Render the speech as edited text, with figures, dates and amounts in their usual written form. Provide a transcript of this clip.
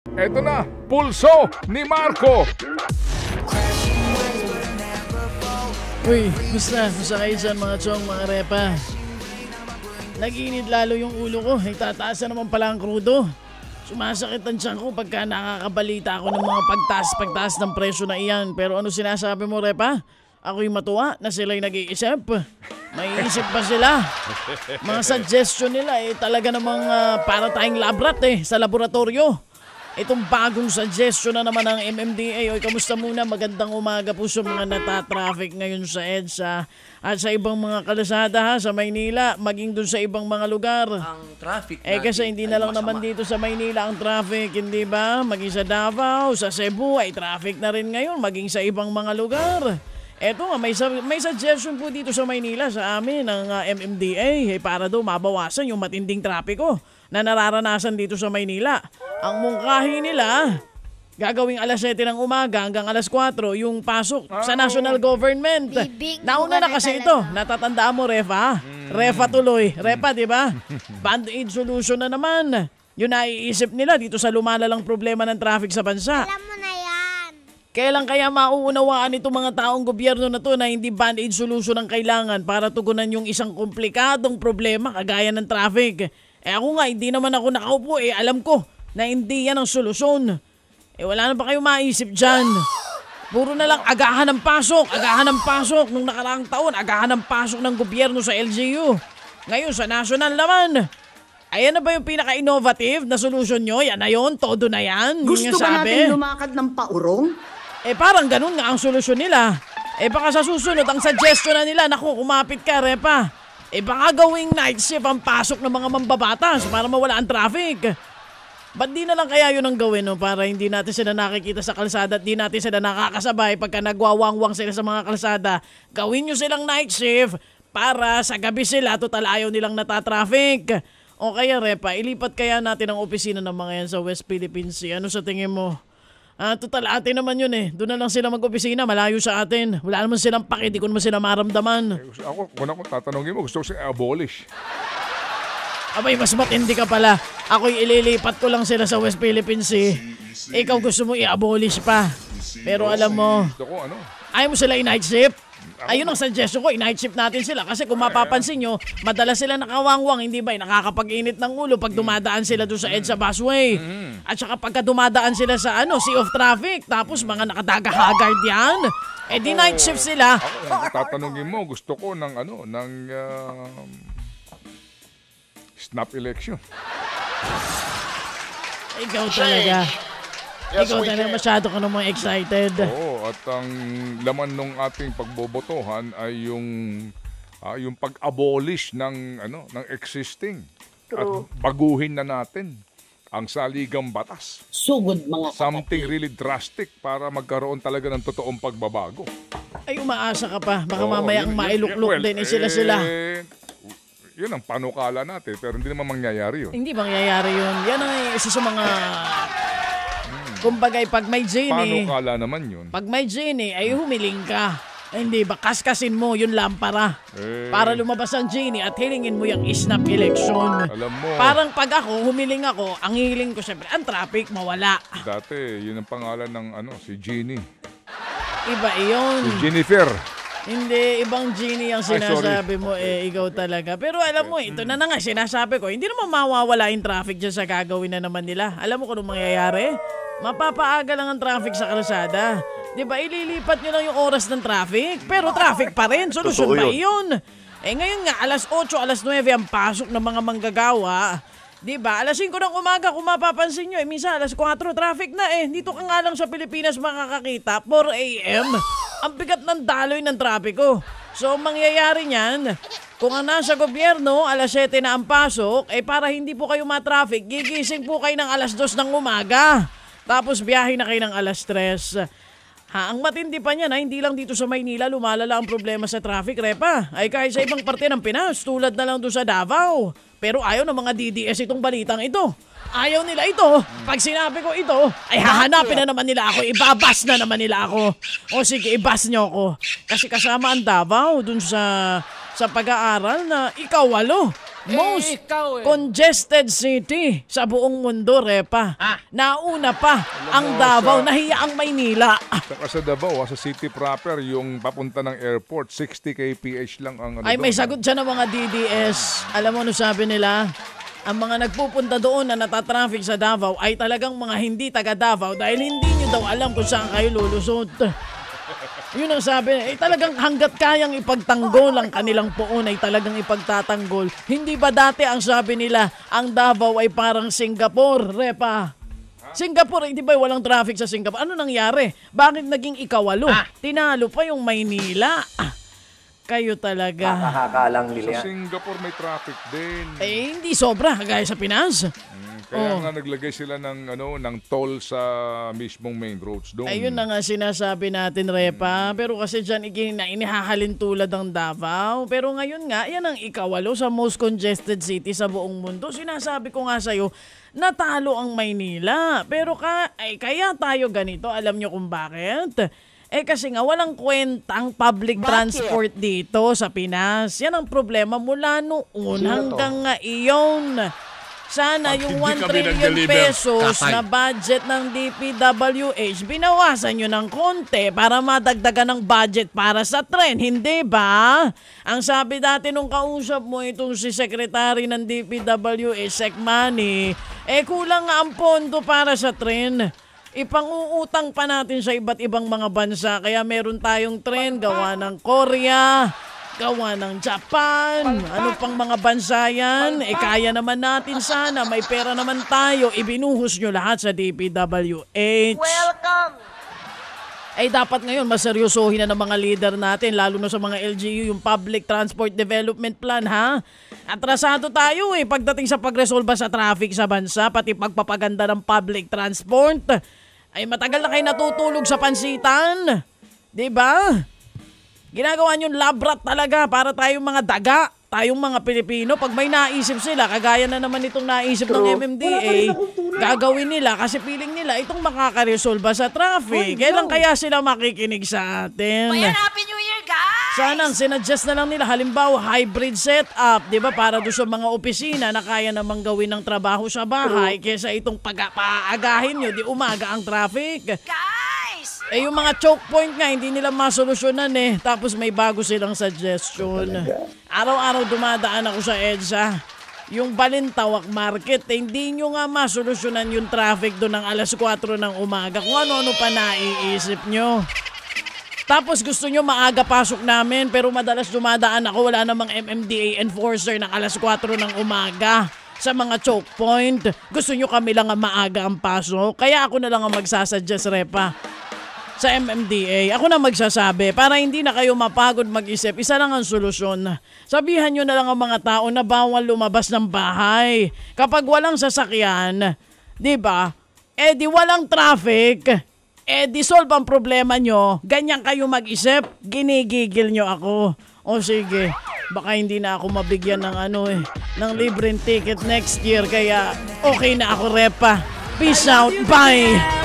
Eto na, Pulso ni Marco. Uy, gusta kayo dyan mga chong, mga repa? Nag-iinit lalo yung ulo ko, tataas na naman pala ang krudo. Sumasakit ang tiyan ko pagka nakakabalita ako ng mga pagtaas ng presyo na iyan. Pero ano sinasabi mo, repa? Ako'y matuwa na sila'y nag-iisip. May isip pa sila. Mga suggestion nila talaga namang para tayong labrat sa laboratorio. Itong bagong suggestion na naman ng MMDA. Oy, kamusta muna? Magandang umaga po sa mga natatraffic ngayon sa EDSA at sa ibang mga kalsada sa Maynila, maging dun sa ibang mga lugar. Ang traffic natin kasi hindi na lang naman dito sa Maynila ang traffic, hindi ba? Maging sa Davao, sa Cebu ay traffic na rin ngayon, maging sa ibang mga lugar. Eto nga, may suggestion po dito sa Maynila sa amin ng MMDA para daw mabawasan yung matinding trapiko na nararanasan dito sa Maynila. Ang mungkahi nila, gagawing alas 7 ng umaga hanggang alas 4 yung pasok sa national government. Nauna na kasi ito. Natatandaan mo, Refa? Refa tuloy. Refa, di ba? Band-aid solution na naman. Yun naiisip nila dito sa lumalalang problema ng traffic sa bansa. Alam mo na yan. Kailan kaya mauunawaan itong mga taong gobyerno na to na hindi band-aid solution ang kailangan para tugunan yung isang komplikadong problema kagaya ng traffic? Ako nga, hindi naman ako nakaupo alam ko na hindi yan ang solusyon. Wala na ba kayo maisip dyan? Puro na lang agahan ng pasok. Nung nakaraang taon, agahan ng pasok ng gobyerno sa LGU. Ngayon sa national naman. Ayan na ba yung pinaka-innovative na solusyon nyo? Yan na yun? Todo na yan? Gusto ba natin lumakad ng paurong? Parang ganun nga ang solusyon nila. Baka sa susunod, ang suggestion na nila, naku, kumapit ka, Repa. Baka gawing night shift ang pasok ng mga mambabatas para mawala ang traffic. Ba't di na lang kaya yun ang gawin para hindi natin sila nakikita sa kalsada at di natin sila nakakasabay pagka nagwawangwang sila sa mga kalsada. Gawin nyo silang night shift para sa gabi sila, total ayaw nilang natatraffic. O kaya Repa, ilipat kaya natin ang opisina ng mga yan sa West Philippine Sea. Ano sa tingin mo? Total atin naman yun Doon na lang sila mag-opisina, malayo sa atin. Wala naman silang paki, di ko naman sila maramdaman. Ako, kung ako tatanungin mo, gusto ko siya abolish. Abay, mas matindi ka pala. Ako'y ililipat ko lang sila sa West Philippine Sea. Ikaw gusto mo i-abolish pa. Pero alam mo, ayaw mo sila i-night shift? Ayun ang suggestion ko, i-night shift natin sila. Kasi kung mapapansin nyo, madalas sila nakawangwang, hindi ba? Nakakapag-init ng ulo pag dumadaan sila doon sa EDSA busway. At saka pagka dumadaan sila sa sea of traffic, tapos mga nakadaga-haggard yan. Di night shift sila. Ako, tatanungin mo, gusto ko ng snap election. Ikaw talaga. Ikaw talaga masyado ka naman excited. Oo, at ang laman ng ating pagbobotohan ay yung pag-abolish ng existing. At baguhin na natin ang saligang batas. Sugod mga Something really drastic para magkaroon talaga ng totoong pagbabago. Ay, umaasa ka pa. Baka mamaya ang mailuklok din sila. Yun ang panukala natin, pero hindi naman mangyayari yun. Hindi mangyayari yun. Yan ang isa sa mga... Kumbagay, pag may genie... Panukala naman yun. Pag may genie, ay humiling ka. Hindi ba? Kaskasin mo yung lampara. Para lumabas ang genie at hilingin mo yung snap election. Alam mo. Parang pag ako, humiling ako, ang hiling ko syempre, ang traffic mawala. Dati, yun ang pangalan ng si Genie. Iba iyon. Si Jennifer. Hindi, ibang genie ang sinasabi mo ikaw talaga. Pero alam mo, ito na nga sinasabi ko, hindi naman mawawala yung traffic dyan sa gagawin na naman nila. Alam mo kung anong mangyayari? Mapapaaga lang ang traffic sa kalsada. Di ba, ililipat nyo lang yung oras ng traffic, pero traffic pa rin. Solusyon ba yun? Ngayon nga, alas 8, alas 9 ang pasok ng mga manggagawa. Di ba, alas 5 ng umaga, kung mapapansin nyo, minsan alas 4, traffic na Dito ka nga lang sa Pilipinas makakakita, 4 a.m. Ang bigat ng daloy ng trapiko. So, mangyayari niyan, kung ang nasa gobyerno, alas 7 na ang pasok, para hindi po kayo matraffic, gigising po kayo ng alas 2 ng umaga. Tapos biyahe na kayo ng alas 3. Ang matindi pa niyan, hindi lang dito sa Maynila lumalala ang problema sa traffic, Repa. Ay kahit sa ibang parte ng Pinas, tulad na lang doon sa Davao. Pero ayaw ng mga DDS itong balitang ito. Ayaw nila ito. Pag sinabi ko ito, ay hahanapin na naman nila ako. Ibabas na naman nila ako. O sige, ibas nyo ako. Kasi kasama ang Davao dun sa pag-aaral na ikaw 8. most congested city sa buong mundo, Repa. Nauna pa ang Davao, nahiya ang Maynila. Saka sa Davao, sa city proper, yung papunta ng airport, 60 kph lang ang Ay, may sagot dyan ng mga DDS. Alam mo ano sabi nila? Ang mga nagpupunta doon na natatraffic sa Davao ay talagang mga hindi taga Davao dahil hindi nyo daw alam kung saan kayo lulusot. Yun ang sabi, talagang hanggat kayang ipagtanggol ang kanilang poon ay talagang ipagtatanggol. Hindi ba dati ang sabi nila, ang Davao ay parang Singapore, Repa? Singapore, hindi ba walang traffic sa Singapore? Ano nangyari? Bakit naging ikawalo? Tinalo pa yung Maynila. Kayo talaga. Nakakalang nila. Sa Singapore may traffic din. Hindi sobra, gaya sa Pinas. Kaya nga naglagay sila ng toll sa mismong main roads doon. Ayun na nga sinasabi natin, Repa. Pero kasi dyan inihahalin tulad ng Davao. Pero ngayon nga, yan ang ikawalo sa most congested city sa buong mundo. Sinasabi ko nga sa'yo, natalo ang Maynila. Pero kaya tayo ganito, alam nyo kung bakit? Kasi nga walang kwentang public transport dito sa Pinas. Yan ang problema mula noon hanggang ngayon. Sana yung 1 trillion pesos na budget ng DPWH, binawasan nyo ng konti para madagdagan ng budget para sa tren. Hindi ba? Ang sabi dati nung kausap mo itong si Secretary ng DPWH, Secmani, kulang nga ang pondo para sa tren. Ipanguutang pa natin sa iba't ibang mga bansa. Kaya meron tayong tren gawa ng Korea, gawa ng Japan, ano pang mga bansa yan. Kaya naman natin sana, may pera naman tayo. Ibinuhos nyo lahat sa DPWH. Welcome! Dapat ngayon maseryosohin na ng mga leader natin, lalo na sa mga LGU, yung Public Transport Development Plan, ha? Atrasado tayo pagdating sa pagresolba sa traffic sa bansa, pati pagpapaganda ng public transport. Matagal na kayo natutulog sa pansitan. Diba? Ginagawa nyo labrat talaga para tayong mga daga, tayong mga Pilipino. Pag may naisip sila, kagaya na naman itong naisip ng MMDA, gagawin nila kasi feeling nila itong makakaresolba sa traffic. Kailan kaya sila makikinig sa atin? Bayan, Happy New Year, guys! Sana sinuggest na lang nila halimbawa hybrid setup, 'di ba, para do sa mga opisina na kaya namang gawin ng trabaho sa bahay kaysa itong paagahin nyo di umaga ang traffic. Guys! Yung mga choke point nga hindi nila masolusyonan tapos may bago silang suggestion. Araw-araw dumadaan ako sa EDSA. Yung Balintawak Market, hindi nyo nga masolusyonan yung traffic doon ng alas 4 ng umaga. Kung ano-ano pa naiisip nyo. Tapos gusto nyo maaga pasok namin pero madalas dumadaan ako, wala namang MMDA enforcer ng alas 4 ng umaga sa mga choke point. Gusto nyo kami lang ang maaga ang pasok. Kaya ako na lang ang magsasuggest, Repa, sa MMDA. Ako na magsasabi para hindi na kayo mapagod mag-isip. Isa lang ang solusyon. Sabihan nyo na lang ang mga tao na bawal lumabas ng bahay. Kapag walang sasakyan, di ba? Di walang traffic. Di solve ang problema nyo. Ganyan kayo mag-isip. Ginigigil nyo ako. O sige, baka hindi na ako mabigyan ng ng libreng ticket next year. Kaya okay na ako, Repa. Peace out. Bye!